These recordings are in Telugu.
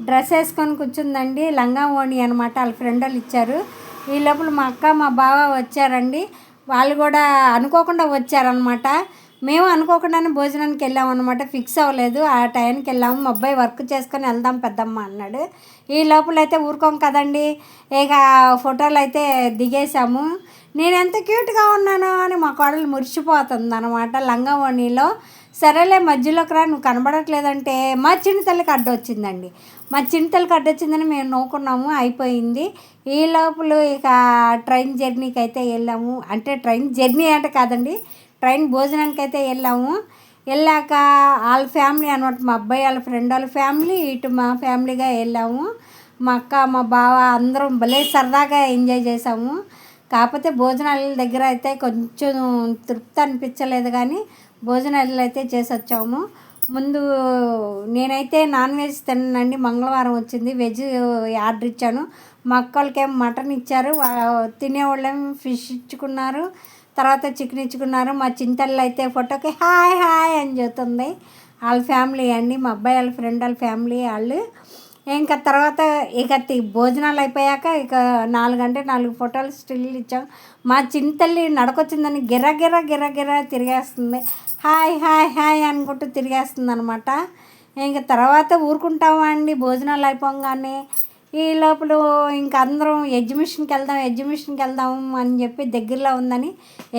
డ్రెస్ వేసుకొని కూర్చుందండి. లంగా ఓణి అనమాట. వాళ్ళ ఫ్రెండ్ వాళ్ళు ఇచ్చారు. ఈ లోపల మా అక్క మా బావ వచ్చారండి. వాళ్ళు కూడా అనుకోకుండా వచ్చారనమాట. మేము అనుకోకుండానే భోజనానికి వెళ్ళామన్నమాట. ఫిక్స్ అవ్వలేదు. ఆ టైంకి వెళ్ళాము. మా అబ్బాయి వర్క్ చేసుకొని వెళ్దాం పెద్దమ్మ అన్నాడు. ఈ లోపల అయితే ఊరుకోం కదండి. ఇక ఫోటోలు అయితే దిగేసాము. నేను ఎంత క్యూట్గా ఉన్నానో అని మా కోడలు మురిసిపోతుంది అనమాట లంగా ఓణిలో. సరేలే మధ్యలోకి రా, నువ్వు కనబడట్లేదంటే మా చిన్న తల్లికి అడ్డొచ్చిందండి. మా చిన్న తల్లికి అడ్డొచ్చిందని మేము నవ్వుకున్నాము. అయిపోయింది. ఈ లోపల ఇక ట్రైన్ జర్నీకి అయితే వెళ్ళాము. అంటే ట్రైన్ జర్నీ అంటే కాదండి, ట్రైన్ భోజనానికి అయితే వెళ్ళాము. వెళ్ళాక వాళ్ళ ఫ్యామిలీ అనమాట, మా అబ్బాయి వాళ్ళ ఫ్రెండ్ వాళ్ళ ఫ్యామిలీ, ఇటు మా ఫ్యామిలీగా వెళ్ళాము. మా అక్క మా బావ అందరం భలే సరదాగా ఎంజాయ్ చేసాము. కాకపోతే భోజనాల దగ్గర అయితే కొంచెం తృప్తి అనిపించలేదు, కానీ భోజనాలు అయితే చేసి వచ్చాము. ముందు నేనైతే నాన్ వెజ్ తిన్నానండి. మంగళవారం వచ్చింది. వెజ్ ఆర్డర్ ఇచ్చాను. మా అక్కలకేమో మటన్ ఇచ్చారు. తినేవాళ్ళేమో ఫిష్ ఇచ్చుకున్నారు. తర్వాత చికెన్ ఇచ్చుకున్నారు. మా చింతల్లో అయితే ఫోటోకి హాయ్ హాయ్ అని చెబుతుంది. వాళ్ళ ఫ్యామిలీ అండి, మా అబ్బాయి వాళ్ళ ఫ్రెండ్ వాళ్ళ ఫ్యామిలీ వాళ్ళు. ఇంకా తర్వాత ఇక భోజనాలు అయిపోయాక ఇక 4 అంటే 4 ఫోటోలు స్టిల్ ఇచ్చాం. మా చింతల్లి నడకొచ్చిందని గిర్ర తిరిగేస్తుంది. హాయ్ హాయ్ హాయ్ అనుకుంటూ తిరిగేస్తుంది అనమాట. ఇంక తర్వాత ఊరుకుంటామా అండి భోజనాలు అయిపోగానే. ఈ లోపల ఇంక అందరం ఎగ్జిబిషన్కి వెళ్దాం అని చెప్పి దగ్గరలో ఉందని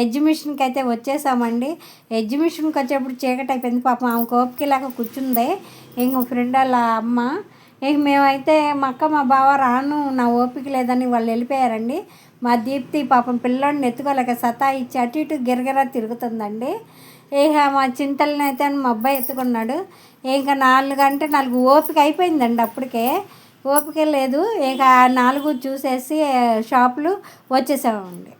ఎగ్జిబిషన్కి అయితే వచ్చేసామండి. ఎగ్జిబిషన్కి వచ్చేప్పుడు చీకటి అయిపోయింది. పాపం ఆమె ఓపికలాగా కూర్చుంది. ఇంక ఫ్రెండ్ వాళ్ళ అమ్మ. ఇంక మేమైతే మా అక్క మా బావ రాను, నా ఓపిక లేదని వాళ్ళు వెళ్ళిపోయారండి. మా దీప్తి పాపం పిల్లోడిని ఎత్తుకోలేక సతాయిచ్చి అటు ఇటు గిరగిరా తిరుగుతుందండి. ఇక మా చింతల్ని అయితే మా అబ్బాయి ఎత్తుకున్నాడు. ఇంకా 4 అంటే 4 ఓపిక అయిపోయిందండి. అప్పటికే ఓపిక లేదు. ఇక 4 చూసేసి షాపులు వచ్చేసామండి.